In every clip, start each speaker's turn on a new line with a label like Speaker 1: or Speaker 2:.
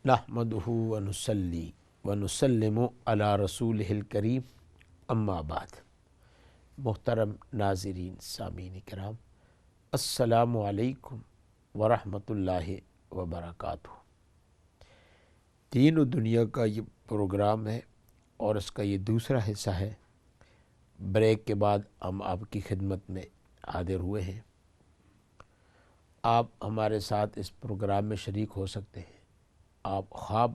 Speaker 1: نحمدہ ونصلی ونسلم علی رسولہ الکریم اما بعد۔ محترم ناظرین سامعین کرام، السلام علیکم ورحمۃ اللہ وبرکاتہ۔ دین و دنیا کا یہ پروگرام ہے اور اس کا یہ دوسرا حصہ ہے۔ بریک کے بعد ہم آپ کی خدمت میں حاضر ہوئے ہیں۔ آپ ہمارے ساتھ اس پروگرام میں شریک ہو سکتے ہیں۔ آپ خواب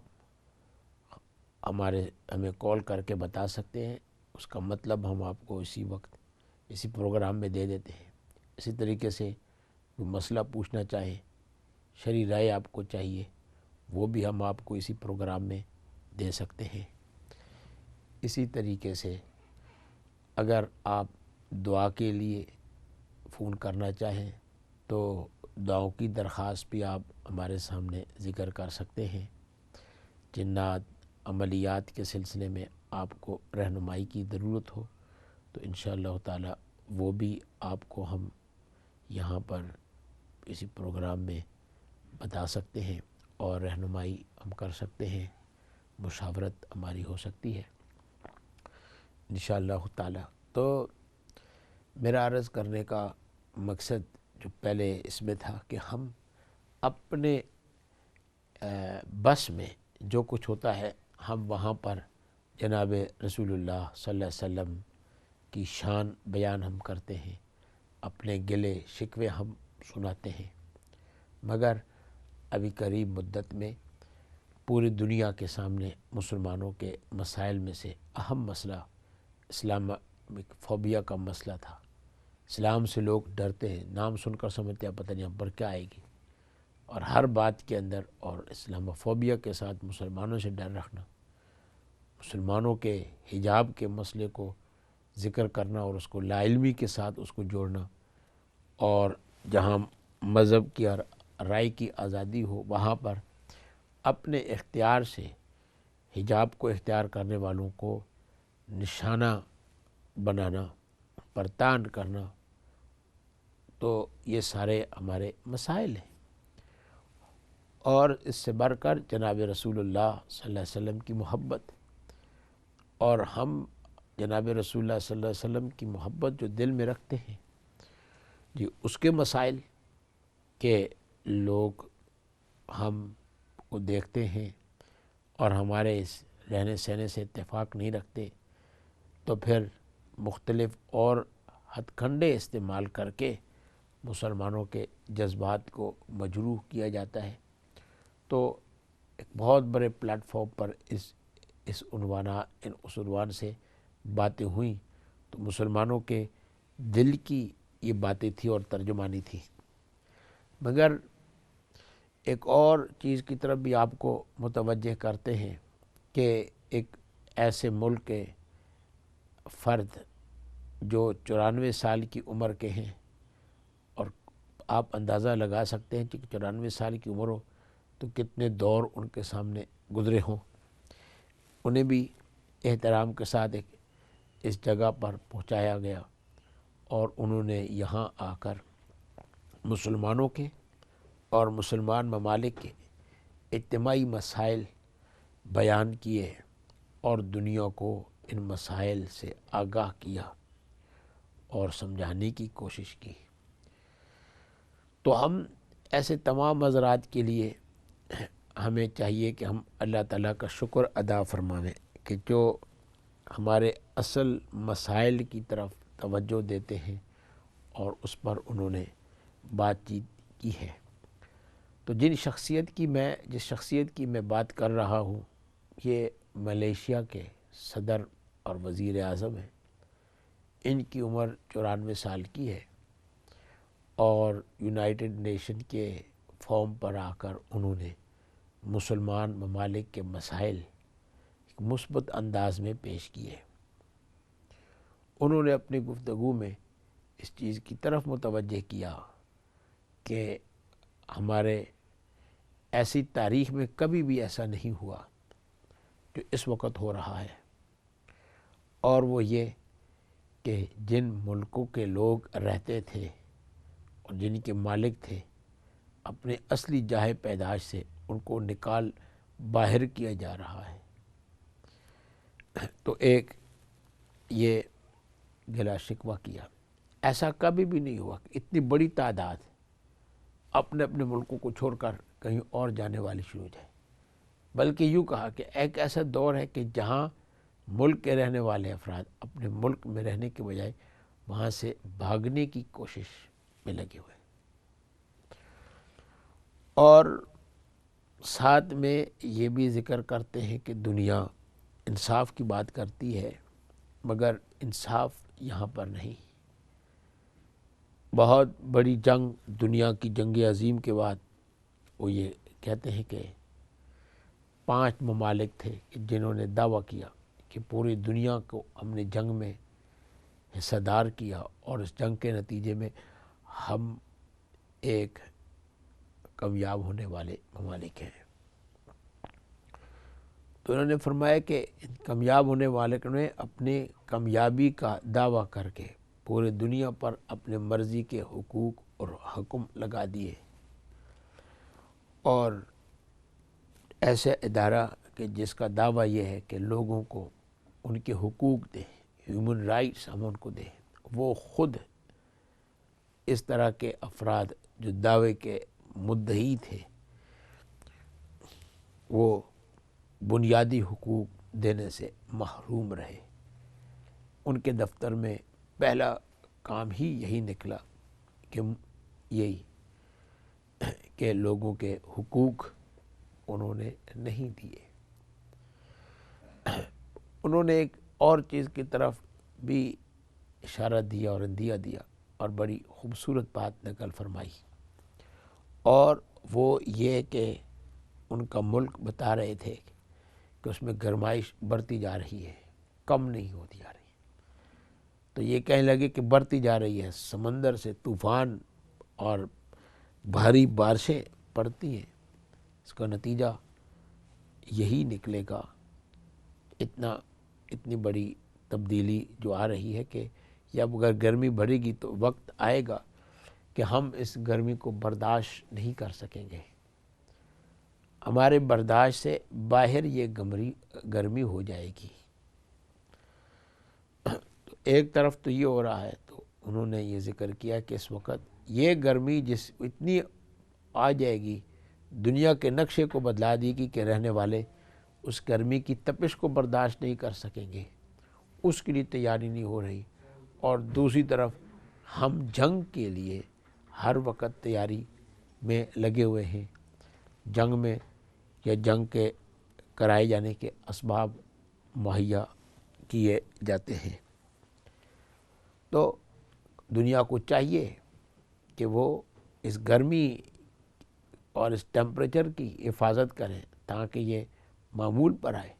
Speaker 1: ہمیں کال کر کے بتا سکتے ہیں، اس کا مطلب ہم آپ کو اسی وقت اسی پروگرام میں دے دیتے ہیں۔ اسی طریقے سے کوئی مسئلہ پوچھنا چاہیں، شرعی رائے آپ کو چاہیے، وہ بھی ہم آپ کو اسی پروگرام میں دے سکتے ہیں۔ اسی طریقے سے اگر آپ دعا کے لیے فون کرنا چاہیں تو دعاؤں کی درخواست بھی آپ ہمارے سامنے ذکر کر سکتے ہیں۔ جنات عملیات کے سلسلے میں آپ کو رہنمائی کی ضرورت ہو تو انشاءاللہ تعالی وہ بھی آپ کو ہم یہاں پر اسی پروگرام میں بتا سکتے ہیں اور رہنمائی ہم کر سکتے ہیں، مشاورت ہماری ہو سکتی ہے انشاءاللہ تعالی۔ تو میرا عرض کرنے کا مقصد جو پہلے اس میں تھا کہ ہم اپنے بس میں جو کچھ ہوتا ہے ہم وہاں پر جناب رسول اللہ صلی اللہ علیہ وسلم کی شان بیان ہم کرتے ہیں، اپنے گلے شکوے ہم سناتے ہیں، مگر ابھی قریب مدت میں پوری دنیا کے سامنے مسلمانوں کے مسائل میں سے اہم مسئلہ اسلامک فوبیا کا مسئلہ تھا۔ اسلام سے لوگ ڈرتے ہیں، نام سن کر سمجھتے ہیں پتہ نہیں ہم پر کیا آئے گی، اور ہر بات کے اندر اور اسلام فوبیا کے ساتھ مسلمانوں سے ڈر رکھنا، مسلمانوں کے حجاب کے مسئلے کو ذکر کرنا اور اس کو لا علمی کے ساتھ اس کو جوڑنا، اور جہاں مذہب کی اور رائے کی آزادی ہو وہاں پر اپنے اختیار سے حجاب کو اختیار کرنے والوں کو نشانہ بنانا، پرتان کرنا، تو یہ سارے ہمارے مسائل ہیں۔ اور اس سے بڑھ کر جناب رسول اللہ صلی اللہ علیہ وسلم کی محبت، اور ہم جناب رسول اللہ صلی اللہ علیہ وسلم کی محبت جو دل میں رکھتے ہیں جی، اس کے مسائل کہ لوگ ہم کو دیکھتے ہیں اور ہمارے اس رہنے سہنے سے اتفاق نہیں رکھتے، تو پھر مختلف اور ہتھ کنڈے استعمال کر کے مسلمانوں کے جذبات کو مجروح کیا جاتا ہے۔ تو ایک بہت بڑے پلیٹ فارم پر اس عنوان سے باتیں ہوئیں تو مسلمانوں کے دل کی یہ باتیں تھی اور ترجمانی تھی۔ مگر ایک اور چیز کی طرف بھی آپ کو متوجہ کرتے ہیں کہ ایک ایسے ملک کے فرد جو 94 سال کی عمر کے ہیں، اور آپ اندازہ لگا سکتے ہیں کہ 94 سال کی عمر ہو تو کتنے دور ان کے سامنے گزرے ہوں، انہیں بھی احترام کے ساتھ اس جگہ پر پہنچایا گیا، اور انہوں نے یہاں آ کر مسلمانوں کے اور مسلمان ممالک کے اجتماعی مسائل بیان کیے اور دنیا کو ان مسائل سے آگاہ کیا اور سمجھانے کی کوشش کی۔ تو ہم ایسے تمام حضرات کے لیے ہمیں چاہیے کہ ہم اللہ تعالیٰ کا شکر ادا فرمائیں کہ جو ہمارے اصل مسائل کی طرف توجہ دیتے ہیں اور اس پر انہوں نے بات چیت کی ہے۔ تو جس شخصیت کی میں بات کر رہا ہوں، یہ ملیشیا کے صدر اور وزیر اعظم ہیں۔ ان کی عمر 94 سال کی ہے، اور یونائٹڈ نیشن کے فارم پر آ کر انہوں نے مسلمان ممالک کے مسائل ایک مثبت انداز میں پیش کیے۔ انہوں نے اپنی گفتگو میں اس چیز کی طرف متوجہ کیا کہ ہمارے ایسی تاریخ میں کبھی بھی ایسا نہیں ہوا جو اس وقت ہو رہا ہے، اور وہ یہ کہ جن ملکوں کے لوگ رہتے تھے اور جن کے مالک تھے، اپنے اصلی جاہ پیدائش سے ان کو نکال باہر کیا جا رہا ہے۔ تو ایک یہ گلا شکوہ کیا۔ ایسا کبھی بھی نہیں ہوا کہ اتنی بڑی تعداد اپنے اپنے ملکوں کو چھوڑ کر کہیں اور جانے والی شروع ہو جائے، بلکہ یوں کہا کہ ایک ایسا دور ہے کہ جہاں ملک کے رہنے والے افراد اپنے ملک میں رہنے کے بجائے وہاں سے بھاگنے کی کوشش میں لگے ہوئے، اور ساتھ میں یہ بھی ذکر کرتے ہیں کہ دنیا انصاف کی بات کرتی ہے مگر انصاف یہاں پر نہیں۔ بہت بڑی جنگ، دنیا کی جنگ عظیم کے بعد وہ یہ کہتے ہیں کہ 5 ممالک تھے جنہوں نے دعویٰ کیا کہ پوری دنیا کو ہم نے جنگ میں حصہ دار کیا اور اس جنگ کے نتیجے میں ہم ایک کامیاب ہونے والے ممالک ہیں۔ تو انہوں نے فرمایا کہ کامیاب ہونے والے نے اپنی کامیابی کا دعویٰ کر کے پورے دنیا پر اپنے مرضی کے حقوق اور حکم لگا دیے، اور ایسے ادارہ کہ جس کا دعویٰ یہ ہے کہ لوگوں کو ان کے حقوق دیں، ہیومن رائٹس ہم ان کو دیں، وہ خود اس طرح کے افراد جو دعوے کے مدعی تھے وہ بنیادی حقوق دینے سے محروم رہے۔ ان کے دفتر میں پہلا کام ہی یہی نکلا کہ یہی کہ لوگوں کے حقوق انہوں نے نہیں دیے۔ انہوں نے ایک اور چیز کی طرف بھی اشارہ دیا اور اندیہ دیا اور بڑی خوبصورت بات نقل فرمائی، اور وہ یہ کہ ان کا ملک بتا رہے تھے کہ اس میں گرمائش بڑھتی جا رہی ہے، کم نہیں ہوتی جا رہی۔ تو یہ کہنے لگے کہ بڑھتی جا رہی ہے، سمندر سے طوفان اور بھاری بارشیں پڑتی ہیں، اس کا نتیجہ یہی نکلے گا، اتنی بڑی تبدیلی جو آ رہی ہے کہ اب اگر گرمی بڑھے گی تو وقت آئے گا کہ ہم اس گرمی کو برداشت نہیں کر سکیں گے، ہمارے برداشت سے باہر یہ گرمی ہو جائے گی۔ تو ایک طرف تو یہ ہو رہا ہے، تو انہوں نے یہ ذکر کیا کہ اس وقت یہ گرمی اتنی آ جائے گی، دنیا کے نقشے کو بدلا دے گی کہ رہنے والے اس گرمی کی تپش کو برداشت نہیں کر سکیں گے، اس کے لیے تیاری نہیں ہو رہی، اور دوسری طرف ہم جنگ کے لیے ہر وقت تیاری میں لگے ہوئے ہیں، جنگ میں یا جنگ کے کرائے جانے کے اسباب مہیا کیے جاتے ہیں۔ تو دنیا کو چاہیے کہ وہ اس گرمی اور اس ٹیمپریچر کی حفاظت کریں تاکہ یہ معمول پر آئے۔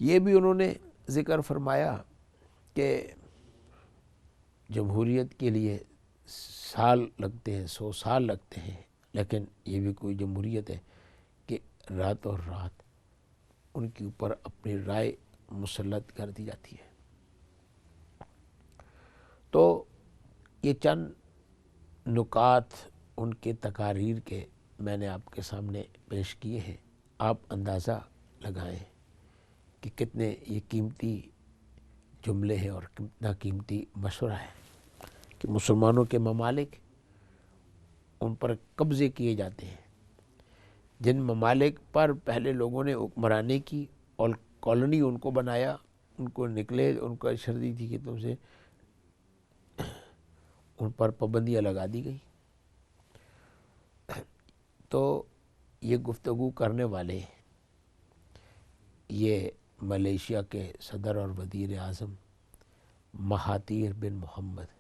Speaker 1: یہ بھی انہوں نے ذکر فرمایا کہ جمہوریت کے لیے سال لگتے ہیں، 100 سال لگتے ہیں، لیکن یہ بھی کوئی جمہوریت ہے کہ رات اور رات ان کے اوپر اپنی رائے مسلط کر دی جاتی ہے۔ تو یہ چند نکات ان کے تقاریر کے میں نے آپ کے سامنے پیش کیے ہیں، آپ اندازہ لگائیں کہ کتنے یہ قیمتی جملے ہیں اور کتنا قیمتی مشورہ ہے کہ مسلمانوں کے ممالک ان پر قبضے کیے جاتے ہیں، جن ممالک پر پہلے لوگوں نے حکمرانی کی اور کالونی ان کو بنایا، ان کو نکلے، ان کو شردی تھی کہ تم سے ان پر پابندیاں لگا دی گئی۔ تو یہ گفتگو کرنے والے یہ ملیشیا کے صدر اور وزیر اعظم مہاتیر بن محمد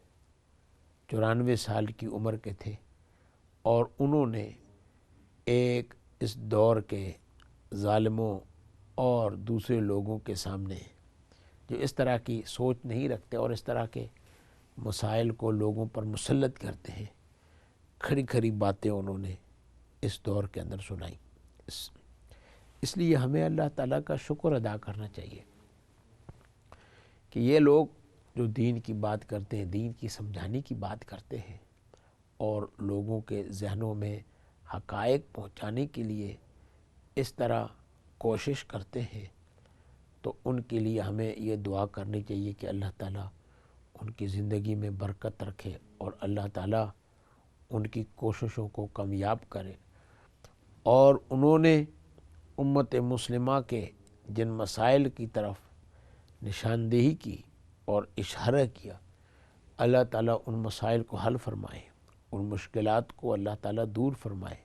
Speaker 1: 94 سال کی عمر کے تھے، اور انہوں نے ایک اس دور کے ظالموں اور دوسرے لوگوں کے سامنے جو اس طرح کی سوچ نہیں رکھتے اور اس طرح کے مسائل کو لوگوں پر مسلط کرتے ہیں، کھڑی کھڑی باتیں انہوں نے اس دور کے اندر سنائی۔ اس لیے ہمیں اللہ تعالیٰ کا شکر ادا کرنا چاہیے کہ یہ لوگ جو دین کی بات کرتے ہیں، دین کی سمجھانے کی بات کرتے ہیں اور لوگوں کے ذہنوں میں حقائق پہنچانے کے لیے اس طرح کوشش کرتے ہیں تو ان کے لیے ہمیں یہ دعا کرنی چاہیے کہ اللہ تعالیٰ ان کی زندگی میں برکت رکھے اور اللہ تعالیٰ ان کی کوششوں کو کامیاب کرے، اور انہوں نے امت مسلمہ کے جن مسائل کی طرف نشاندہی کی اور اشارہ کیا، اللہ تعالیٰ ان مسائل کو حل فرمائے، ان مشکلات کو اللہ تعالیٰ دور فرمائے،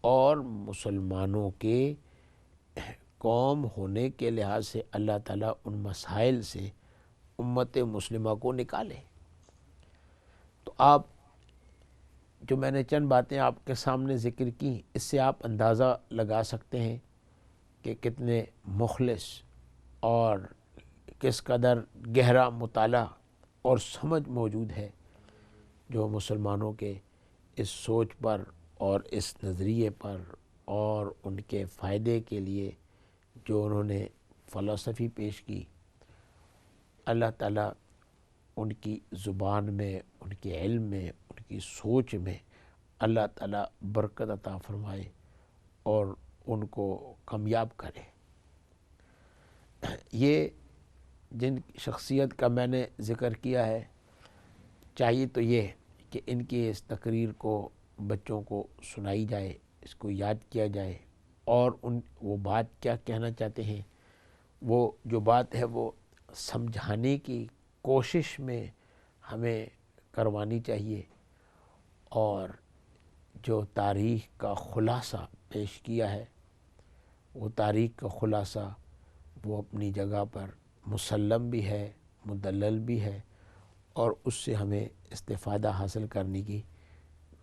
Speaker 1: اور مسلمانوں کے قوم ہونے کے لحاظ سے اللہ تعالیٰ ان مسائل سے امت مسلمہ کو نکالے۔ تو آپ جو میں نے چند باتیں آپ کے سامنے ذکر کی، اس سے آپ اندازہ لگا سکتے ہیں کہ کتنے مخلص اور کس قدر گہرا مطالعہ اور سمجھ موجود ہے جو مسلمانوں کے اس سوچ پر اور اس نظریے پر اور ان کے فائدے کے لیے جو انہوں نے فلسفی پیش کی۔ اللہ تعالیٰ ان کی زبان میں، ان کے علم میں، ان کی سوچ میں اللہ تعالیٰ برکت عطا فرمائے اور ان کو کامیاب کرے۔ یہ جن شخصیت کا میں نے ذکر کیا ہے، چاہیے تو یہ کہ ان کی اس تقریر کو بچوں کو سنائی جائے، اس کو یاد کیا جائے، اور وہ بات کیا کہنا چاہتے ہیں، وہ جو بات ہے وہ سمجھانے کی کوشش میں ہمیں کروانی چاہیے، اور جو تاریخ کا خلاصہ پیش کیا ہے وہ تاریخ کا خلاصہ وہ اپنی جگہ پر مسلم بھی ہے، مدلل بھی ہے، اور اس سے ہمیں استفادہ حاصل کرنے کی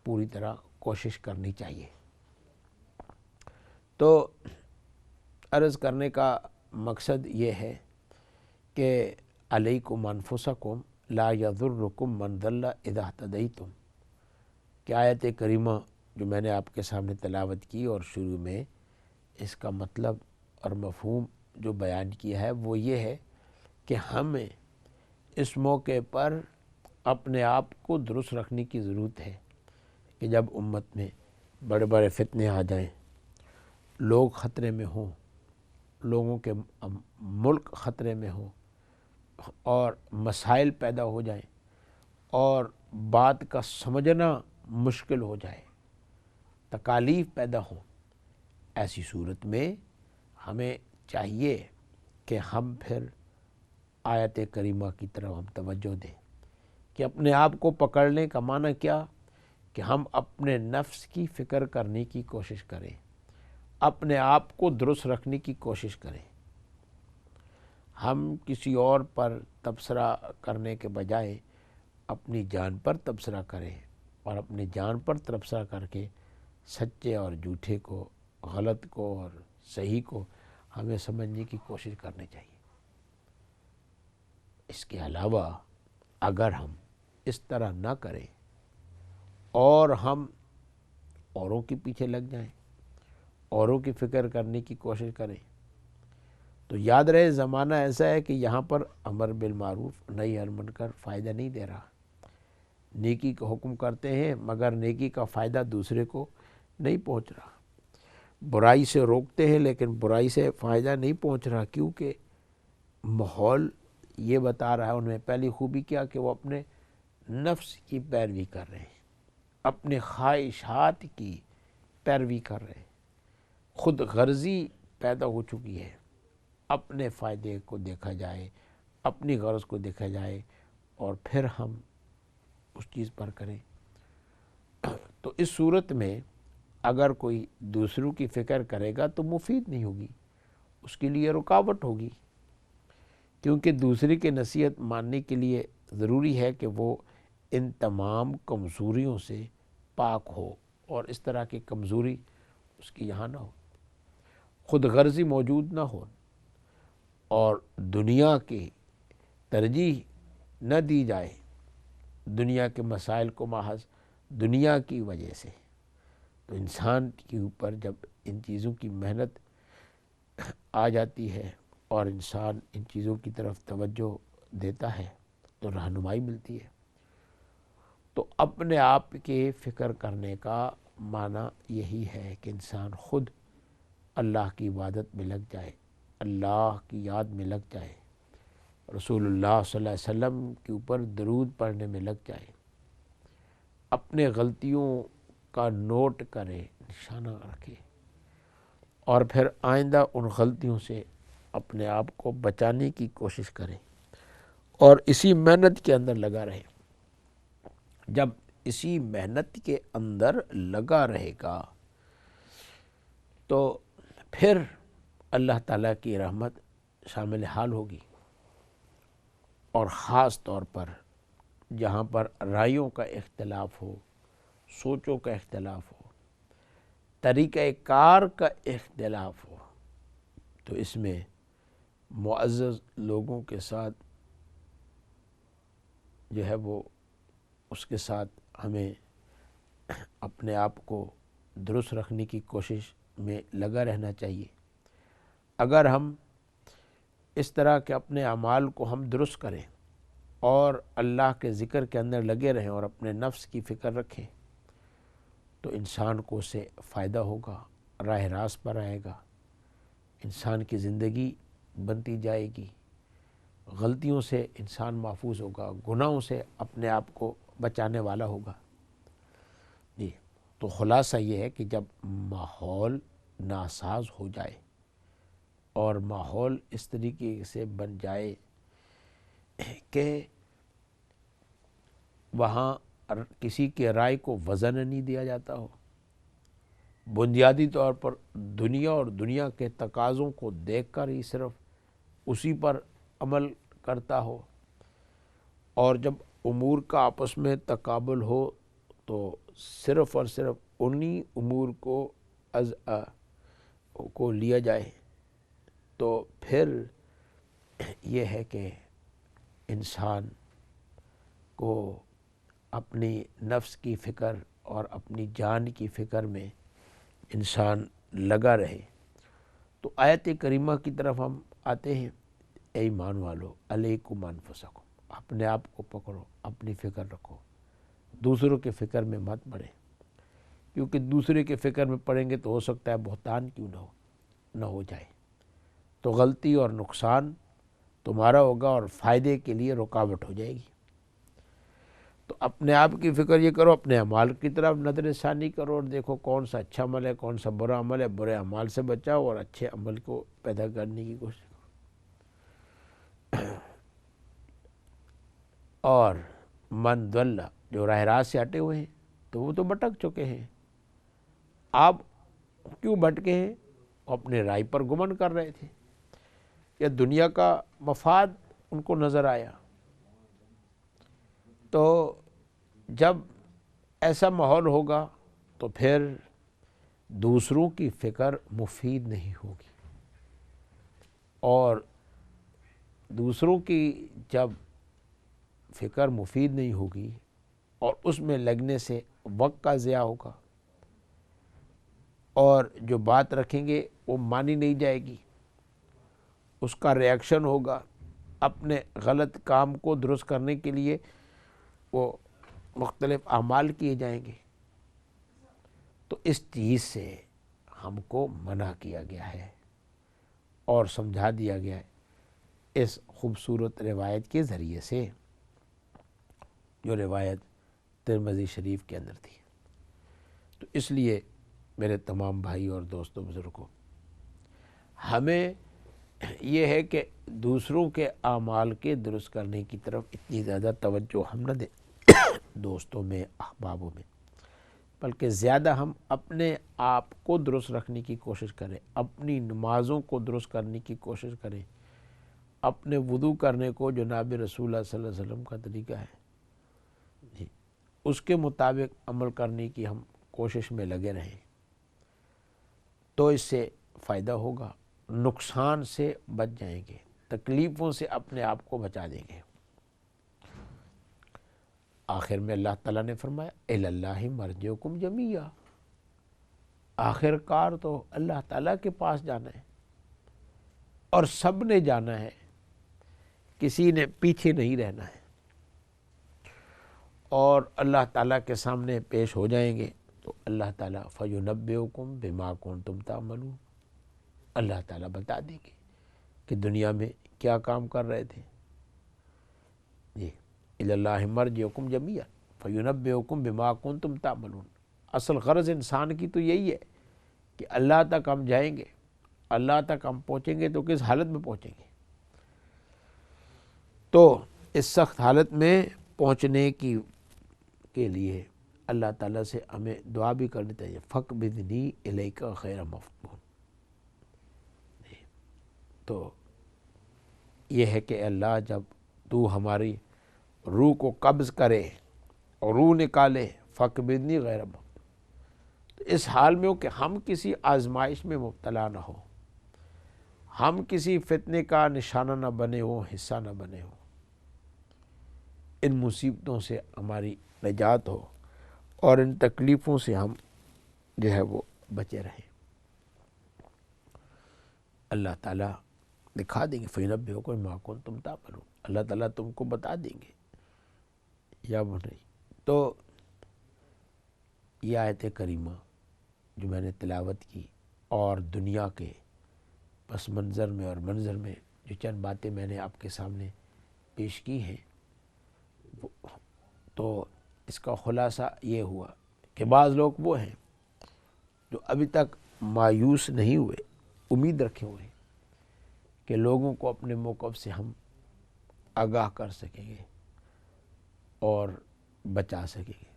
Speaker 1: پوری طرح کوشش کرنی چاہیے۔ تو عرض کرنے کا مقصد یہ ہے کہ علیکم انفسکم لا یضرکم من ضل اذا اہتدیتم، کہ آیت کریمہ جو میں نے آپ کے سامنے تلاوت کی اور شروع میں اس کا مطلب اور مفہوم جو بیان کیا ہے وہ یہ ہے کہ ہمیں اس موقع پر اپنے آپ کو درست رکھنے کی ضرورت ہے کہ جب امت میں بڑے بڑے فتنے آ جائیں، لوگ خطرے میں ہوں، لوگوں کے ملک خطرے میں ہوں، اور مسائل پیدا ہو جائیں اور بات کا سمجھنا مشکل ہو جائے، تکالیف پیدا ہوں، ایسی صورت میں ہمیں چاہیے کہ ہم پھر آیت کریمہ کی طرف ہم توجہ دیں کہ اپنے آپ کو پکڑنے کا معنی کیا، کہ ہم اپنے نفس کی فکر کرنے کی کوشش کریں، اپنے آپ کو درست رکھنے کی کوشش کریں۔ ہم کسی اور پر تبصرہ کرنے کے بجائے اپنی جان پر تبصرہ کریں، اور اپنی جان پر تبصرہ کر کے سچے اور جھوٹے کو، غلط کو اور صحیح کو ہمیں سمجھنے کی کوشش کرنی چاہیے۔ اس کے علاوہ اگر ہم اس طرح نہ کریں اور ہم اوروں کے پیچھے لگ جائیں، اوروں کی فکر کرنے کی کوشش کریں، تو یاد رہے زمانہ ایسا ہے کہ یہاں پر امر بالمعروف نہی عن المنکر فائدہ نہیں دے رہا۔ نیکی کا حکم کرتے ہیں مگر نیکی کا فائدہ دوسرے کو نہیں پہنچ رہا، برائی سے روکتے ہیں لیکن برائی سے فائدہ نہیں پہنچ رہا، کیونکہ ماحول یہ بتا رہا ہے، ان میں پہلی خوبی کیا کہ وہ اپنے نفس کی پیروی کر رہے ہیں، اپنے خواہشات کی پیروی کر رہے ہیں، خود غرضی پیدا ہو چکی ہے، اپنے فائدے کو دیکھا جائے، اپنی غرض کو دیکھا جائے اور پھر ہم اس چیز پر کریں۔ تو اس صورت میں اگر کوئی دوسروں کی فکر کرے گا تو مفید نہیں ہوگی، اس کے لیے رکاوٹ ہوگی، کیونکہ دوسرے کی نصیحت ماننے کے لیے ضروری ہے کہ وہ ان تمام کمزوریوں سے پاک ہو، اور اس طرح کی کمزوری اس کی یہاں نہ ہو، خود غرضی موجود نہ ہو، اور دنیا کی ترجیح نہ دی جائے، دنیا کے مسائل کو محض دنیا کی وجہ سے۔ تو انسان کے اوپر جب ان چیزوں کی محنت آ جاتی ہے اور انسان ان چیزوں کی طرف توجہ دیتا ہے تو رہنمائی ملتی ہے۔ تو اپنے آپ کے فکر کرنے کا معنی یہی ہے کہ انسان خود اللہ کی عبادت میں لگ جائے، اللہ کی یاد میں لگ جائے، رسول اللہ صلی اللہ علیہ وسلم کے اوپر درود پڑھنے میں لگ جائے، اپنے غلطیوں کا نوٹ کرے، نشانہ رکھے، اور پھر آئندہ ان غلطیوں سے اپنے آپ کو بچانے کی کوشش کرے اور اسی محنت کے اندر لگا رہے۔ جب اسی محنت کے اندر لگا رہے گا تو پھر اللہ تعالیٰ کی رحمت شامل حال ہوگی، اور خاص طور پر جہاں پر رائیوں کا اختلاف ہو، سوچوں کا اختلاف ہو، طریقہ کار کا اختلاف ہو، تو اس میں معزز لوگوں کے ساتھ جو ہے وہ اس کے ساتھ ہمیں اپنے آپ کو درست رکھنے کی کوشش میں لگا رہنا چاہیے۔ اگر ہم اس طرح کے اپنے اعمال کو ہم درست کریں اور اللہ کے ذکر کے اندر لگے رہیں اور اپنے نفس کی فکر رکھیں تو انسان کو اس سے فائدہ ہوگا، راہ راست پر آئے گا، انسان کی زندگی بنتی جائے گی، غلطیوں سے انسان محفوظ ہوگا، گناہوں سے اپنے آپ کو بچانے والا ہوگا۔ جی، تو خلاصہ یہ ہے کہ جب ماحول ناساز ہو جائے اور ماحول اس طریقے سے بن جائے کہ وہاں کسی کے رائے کو وزن نہیں دیا جاتا ہو، بنیادی طور پر دنیا اور دنیا کے تقاضوں کو دیکھ کر ہی صرف اسی پر عمل کرتا ہو، اور جب امور کا آپس میں تقابل ہو تو صرف اور صرف انہی امور کو لیا جائے، تو پھر یہ ہے کہ انسان کو اپنی نفس کی فکر اور اپنی جان کی فکر میں انسان لگا رہے۔ تو آیت کریمہ کی طرف ہم آتے ہیں۔ اے ایمان والو علیکم انفسکم، اپنے آپ کو پکڑو، اپنی فکر رکھو، دوسروں کے فکر میں مت پڑے، کیونکہ دوسرے کے فکر میں پڑیں گے تو ہو سکتا ہے بہتان کیوں نہ ہو جائے، تو غلطی اور نقصان تمہارا ہوگا اور فائدے کے لیے رکاوٹ ہو جائے گی۔ تو اپنے آپ کی فکر یہ کرو، اپنے اعمال کی طرف نظر ثانی کرو اور دیکھو کون سا اچھا عمل ہے، کون سا برا عمل ہے، برے اعمال سے بچاؤ اور اچھے عمل کو پیدا کرنے کی کوشش کرو۔ اور من ضل، جو راہ راست سے ہٹے ہوئے ہیں تو وہ تو بھٹک چکے ہیں، آپ کیوں بھٹکے ہیں؟ اپنے رائے پر گمن کر رہے تھے، یا دنیا کا مفاد ان کو نظر آیا۔ تو جب ایسا ماحول ہوگا تو پھر دوسروں کی فکر مفید نہیں ہوگی، اور دوسروں کی جب فکر مفید نہیں ہوگی اور اس میں لگنے سے وقت کا ضیاع ہوگا، اور جو بات رکھیں گے وہ مانی نہیں جائے گی، اس کا ریاکشن ہوگا، اپنے غلط کام کو درست کرنے کے لیے وہ مختلف اعمال کیے جائیں گے۔ تو اس چیز سے ہم کو منع کیا گیا ہے اور سمجھا دیا گیا ہے اس خوبصورت روایت کے ذریعے سے، جو روایت ترمذی شریف کے اندر تھی۔ تو اس لیے میرے تمام بھائی اور دوستوں بزرگوں، ہمیں یہ ہے کہ دوسروں کے اعمال کے درست کرنے کی طرف اتنی زیادہ توجہ ہم نہ دیں دوستوں میں، احبابوں میں، بلکہ زیادہ ہم اپنے آپ کو درست رکھنے کی کوشش کریں، اپنی نمازوں کو درست کرنے کی کوشش کریں، اپنے وضو کرنے کو جناب رسول اللہ صلی اللہ علیہ وسلم کا طریقہ ہے جی اس کے مطابق عمل کرنے کی ہم کوشش میں لگے رہیں، تو اس سے فائدہ ہوگا، نقصان سے بچ جائیں گے، تکلیفوں سے اپنے آپ کو بچا دیں گے۔ آخر میں اللہ تعالیٰ نے فرمایا اِلَى اللَّهِ مَرْجِعُكُمْ جَمِيعًا، آخر کار تو اللہ تعالیٰ کے پاس جانا ہے، اور سب نے جانا ہے، کسی نے پیچھے نہیں رہنا ہے، اور اللہ تعالیٰ کے سامنے پیش ہو جائیں گے تو اللہ تعالیٰ فَيُنَبِّئُكُمْ بِمَا كُنتُمْ تَعْمَلُونَ، اللہ تعالیٰ بتا دیں گے کہ دنیا میں کیا کام کر رہے تھے۔ جی الی اللہ مرجعکم جمیعا فینبئکم بما کنتم تعملون۔ اصل غرض انسان کی تو یہی ہے کہ اللہ تک ہم جائیں گے، اللہ تک ہم پہنچیں گے تو کس حالت میں پہنچیں گے؟ تو اس سخت حالت میں پہنچنے کے لیے اللہ تعالیٰ سے ہمیں دعا بھی کرنی چاہیے، فَقْبِضْنِی إِلَيْکَ غَیْرَ مَفْتُونٍ۔ تو یہ ہے کہ اللہ جب تو ہماری روح کو قبض کرے اور روح نکالے، فَقْبِضْنِی غَیْرَ مَفْتُونٍ، تو اس حال میں ہو کہ ہم کسی آزمائش میں مبتلا نہ ہو، ہم کسی فتنے کا نشانہ نہ بنے ہو، حصہ نہ بنے ہو، ان مصیبتوں سے ہماری نجات ہو اور ان تکلیفوں سے ہم جو ہے وہ بچے رہیں۔ اللہ تعالیٰ دکھا دیں گے، فَيُنَبِّئُكُم بِمَا كُنتُمْ تَعْمَلُونَ، اللہ تعالیٰ تم کو بتا دیں گے یا وہ نہیں۔ تو یہ آیت کریمہ جو میں نے تلاوت کی اور دنیا کے پس منظر میں اور منظر میں جو چند باتیں میں نے آپ کے سامنے پیش کی ہیں، تو اس کا خلاصہ یہ ہوا کہ بعض لوگ وہ ہیں جو ابھی تک مایوس نہیں ہوئے، امید رکھے ہوئے ہیں کہ لوگوں کو اپنے موقف سے ہم آگاہ کر سکیں گے اور بچا سکیں گے۔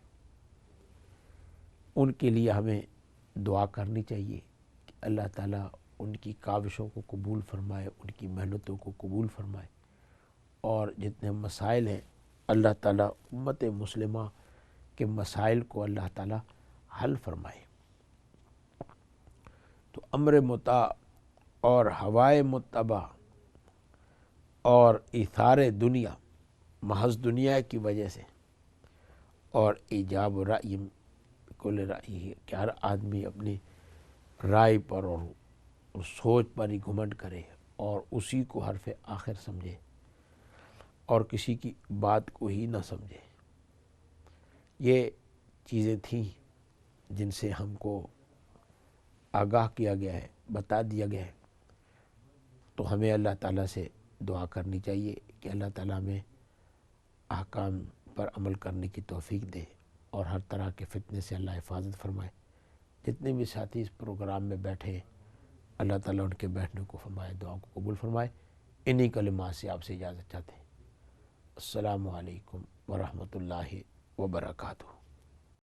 Speaker 1: ان کے لیے ہمیں دعا کرنی چاہیے کہ اللہ تعالیٰ ان کی کاوشوں کو قبول فرمائے، ان کی محنتوں کو قبول فرمائے، اور جتنے مسائل ہیں اللہ تعالیٰ امت مسلمہ کے مسائل کو اللہ تعالیٰ حل فرمائے۔ تو امر مطاع اور ہوائے متبع اور ایثار دنیا، محض دنیا کی وجہ سے، اور ایجاب رأی کل رأی، کہ ہر آدمی اپنی رائے پر اور سوچ پر ہی گھمنڈ کرے اور اسی کو حرف آخر سمجھے اور کسی کی بات کو ہی نہ سمجھے۔ یہ چیزیں تھیں جن سے ہم کو آگاہ کیا گیا ہے، بتا دیا گیا ہے۔ تو ہمیں اللہ تعالیٰ سے دعا کرنی چاہیے کہ اللہ تعالیٰ ہمیں احکام پر عمل کرنے کی توفیق دے اور ہر طرح کے فتنے سے اللہ حفاظت فرمائے۔ جتنے بھی ساتھی اس پروگرام میں بیٹھے ہیں اللہ تعالیٰ ان کے بیٹھنے کو فرمائے، دعاؤں کو قبول فرمائے۔ انہی کلمات سے آپ سے اجازت چاہتے ہیں۔ السلام علیکم ورحمۃ اللہ وبرکاتہ۔